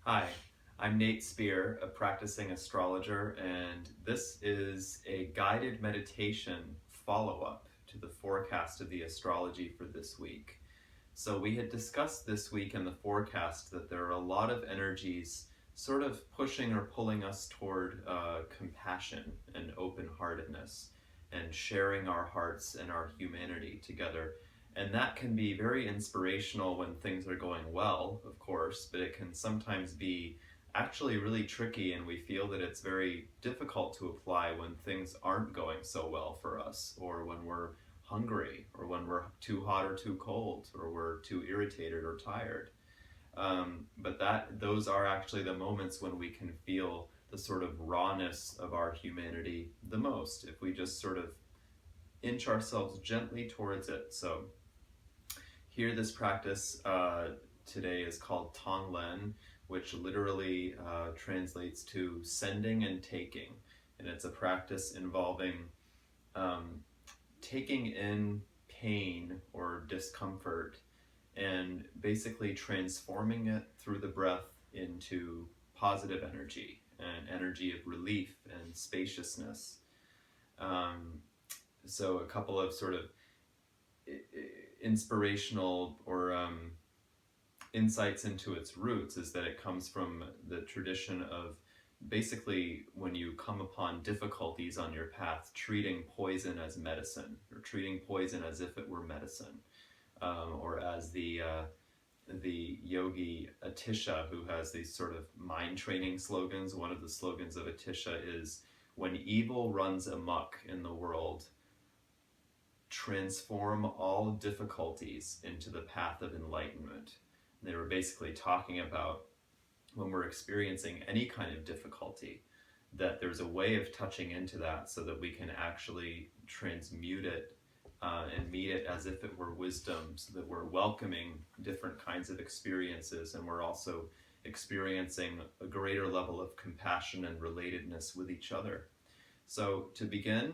Hi, I'm Nate Speare, a practicing astrologer, and this is a guided meditation follow-up to the forecast of the astrology for this week. So we had discussed this week in the forecast that there are a lot of energies sort of pushing or pulling us toward compassion and open-heartedness and sharing our hearts and our humanity together. And that can be very inspirational when things are going well, of course, but it can sometimes be actually really tricky, and we feel that it's very difficult to apply when things aren't going so well for us, or when we're hungry, or when we're too hot or too cold, or we're too irritated or tired. But those are actually the moments when we can feel the sort of rawness of our humanity the most, if we just sort of inch ourselves gently towards it. So here, this practice today is called Tonglen, which literally translates to sending and taking. And it's a practice involving um, taking in pain or discomfort and basically transforming it through the breath into positive energy and energy of relief and spaciousness. Um, so, a couple of sort of inspirational or insights into its roots is that it comes from the tradition of basically when you come upon difficulties on your path, treating poison as medicine, or treating poison as if it were medicine, or as the yogi Atisha, who has these sort of mind training slogans. One of the slogans of Atisha is, "When evil runs amok in the world, transform all difficulties into the path of enlightenment." They were basically talking about when we're experiencing any kind of difficulty, that there's a way of touching into that so that we can actually transmute it and meet it as if it were wisdom, so that we're welcoming different kinds of experiences, and we're also experiencing a greater level of compassion and relatedness with each other. So to begin,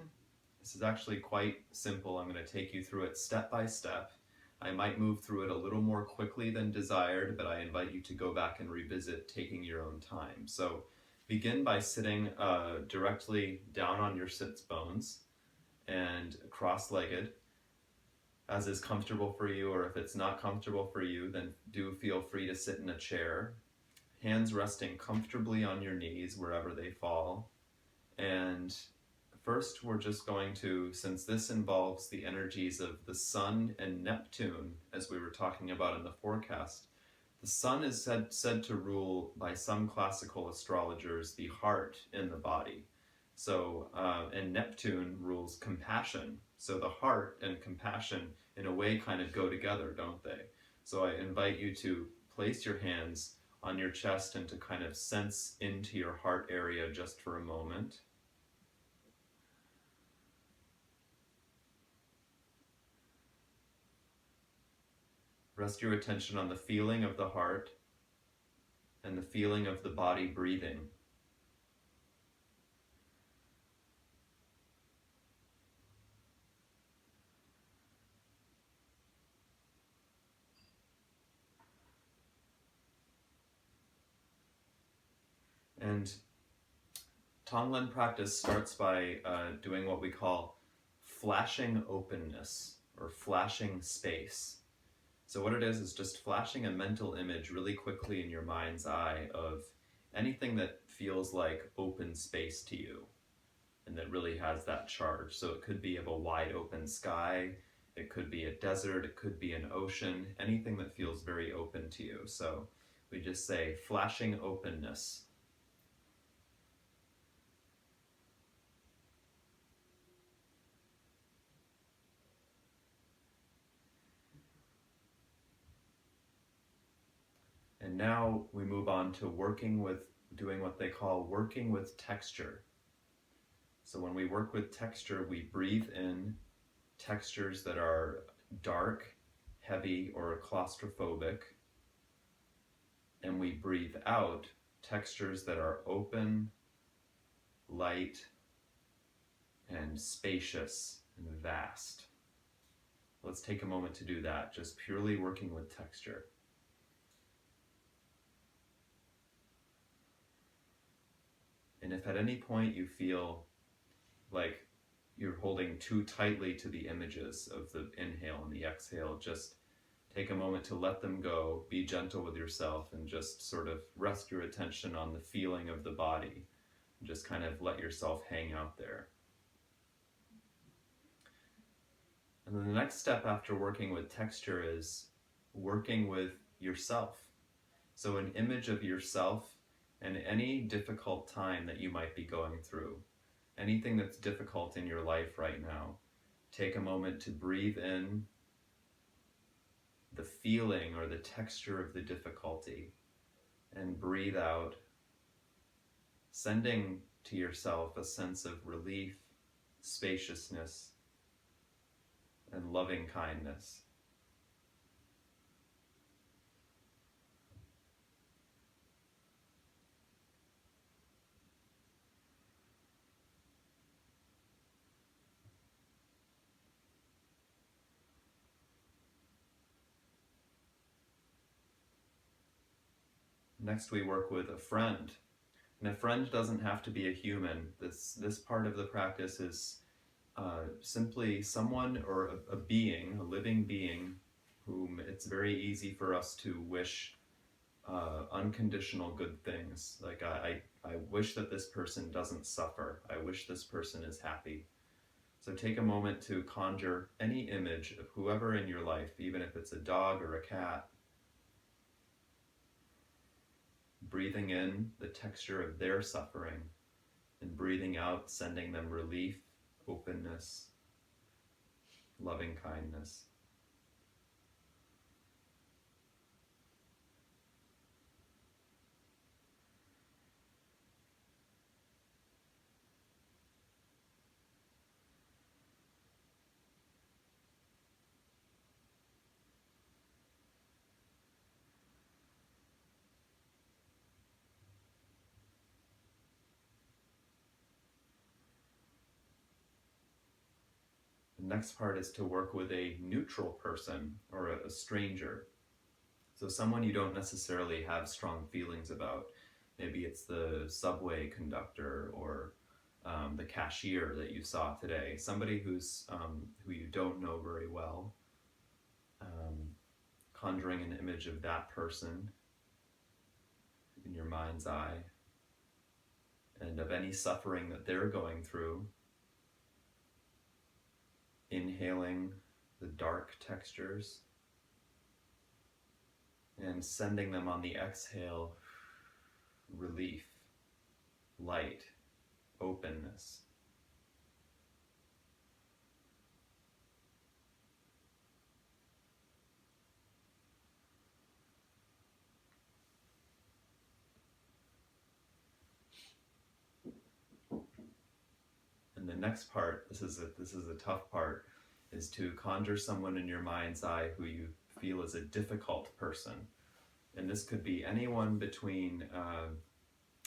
this is actually quite simple. I'm going to take you through it step by step. I might move through it a little more quickly than desired, but I invite you to go back and revisit, taking your own time. So begin by sitting directly down on your sits bones and cross-legged, as is comfortable for you, or if it's not comfortable for you, then do feel free to sit in a chair. Hands resting comfortably on your knees wherever they fall. And first, we're just going to, since this involves the energies of the Sun and Neptune, as we were talking about in the forecast, the Sun is said to rule, by some classical astrologers, the heart in the body. So, and Neptune rules compassion. So the heart and compassion, in a way, kind of go together, don't they? So I invite you to place your hands on your chest and to kind of sense into your heart area just for a moment. Rest your attention on the feeling of the heart and the feeling of the body breathing. And Tonglen practice starts by doing what we call flashing openness, or flashing space. So what it is just flashing a mental image really quickly in your mind's eye of anything that feels like open space to you and that really has that charge. So it could be of a wide open sky, it could be a desert, it could be an ocean, anything that feels very open to you. So we just say flashing openness. And now we move on to doing what they call working with texture. So when we work with texture, we breathe in textures that are dark, heavy, or claustrophobic, and we breathe out textures that are open, light, and spacious and vast. Let's take a moment to do that, just purely working with texture. And if at any point you feel like you're holding too tightly to the images of the inhale and the exhale, just take a moment to let them go, be gentle with yourself, and just sort of rest your attention on the feeling of the body. Just kind of let yourself hang out there. And then the next step after working with texture is working with yourself. So an image of yourself and any difficult time that you might be going through, anything that's difficult in your life right now, take a moment to breathe in the feeling or the texture of the difficulty and breathe out, sending to yourself a sense of relief, spaciousness, and loving kindness. Next, we work with a friend. And a friend doesn't have to be a human. This part of the practice is simply someone or a being, a living being, whom it's very easy for us to wish unconditional good things. Like I wish that this person doesn't suffer. I wish this person is happy. So take a moment to conjure any image of whoever in your life, even if it's a dog or a cat, breathing in the texture of their suffering and breathing out, sending them relief, openness, loving kindness. The next part is to work with a neutral person or a stranger. So someone you don't necessarily have strong feelings about. Maybe it's the subway conductor or the cashier that you saw today. Somebody who you don't know very well. Conjuring an image of that person in your mind's eye and of any suffering that they're going through. Inhaling the dark textures and sending them on the exhale, relief, light, openness. And the next part, this is a tough part, is to conjure someone in your mind's eye who you feel is a difficult person. And this could be anyone between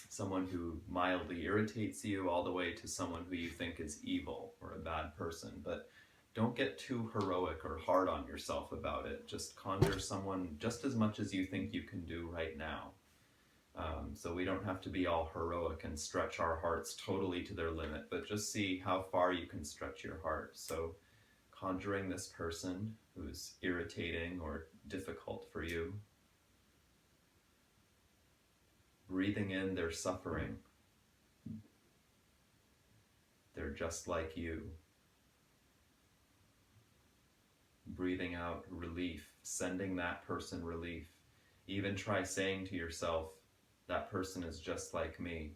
someone who mildly irritates you all the way to someone who you think is evil or a bad person. But don't get too heroic or hard on yourself about it. Just conjure someone just as much as you think you can do right now. So we don't have to be all heroic and stretch our hearts totally to their limit, but just see how far you can stretch your heart. So conjuring this person who's irritating or difficult for you, breathing in their suffering. They're just like you. Breathing out relief, sending that person relief. Even try saying to yourself, that person is just like me.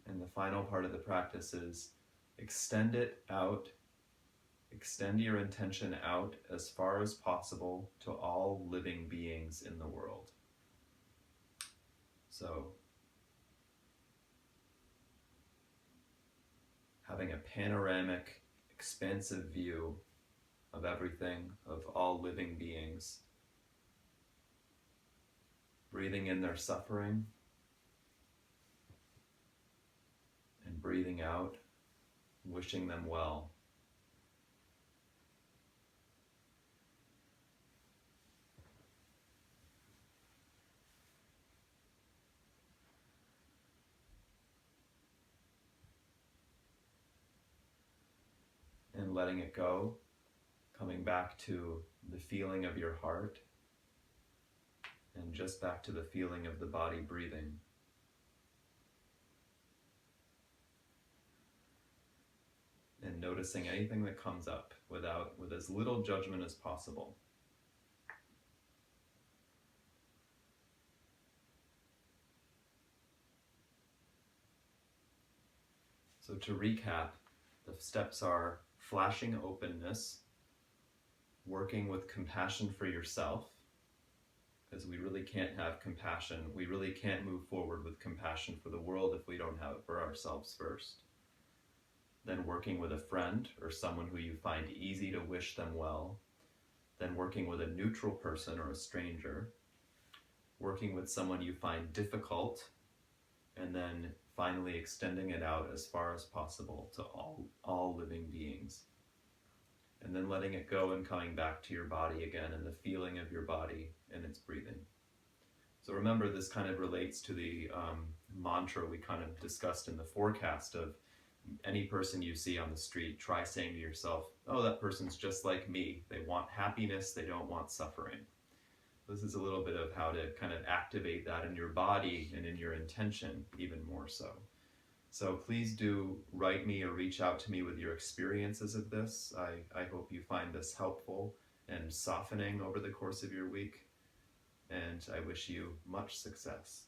And the final part of the practice is extend it out. Extend your intention out as far as possible to all living beings in the world. So, having a panoramic, expansive view of everything, of all living beings. breathing in their suffering and breathing out, wishing them well. And letting it go, coming back to the feeling of your heart and just back to the feeling of the body breathing. And noticing anything that comes up with as little judgment as possible. So to recap, the steps are flashing openness, working with compassion for yourself, because we really can't have compassion. We really can't move forward with compassion for the world if we don't have it for ourselves first. Then working with a friend or someone who you find easy to wish them well. Then working with a neutral person or a stranger. Working with someone you find difficult, and then finally extending it out as far as possible to all living beings. And then letting it go and coming back to your body again and the feeling of your body and its breathing. So remember, this kind of relates to the mantra we kind of discussed in the forecast of any person you see on the street, try saying to yourself, oh, that person's just like me. They want happiness, they don't want suffering. This is a little bit of how to kind of activate that in your body and in your intention even more so. So please do write me or reach out to me with your experiences of this. I hope you find this helpful and softening over the course of your week, and I wish you much success.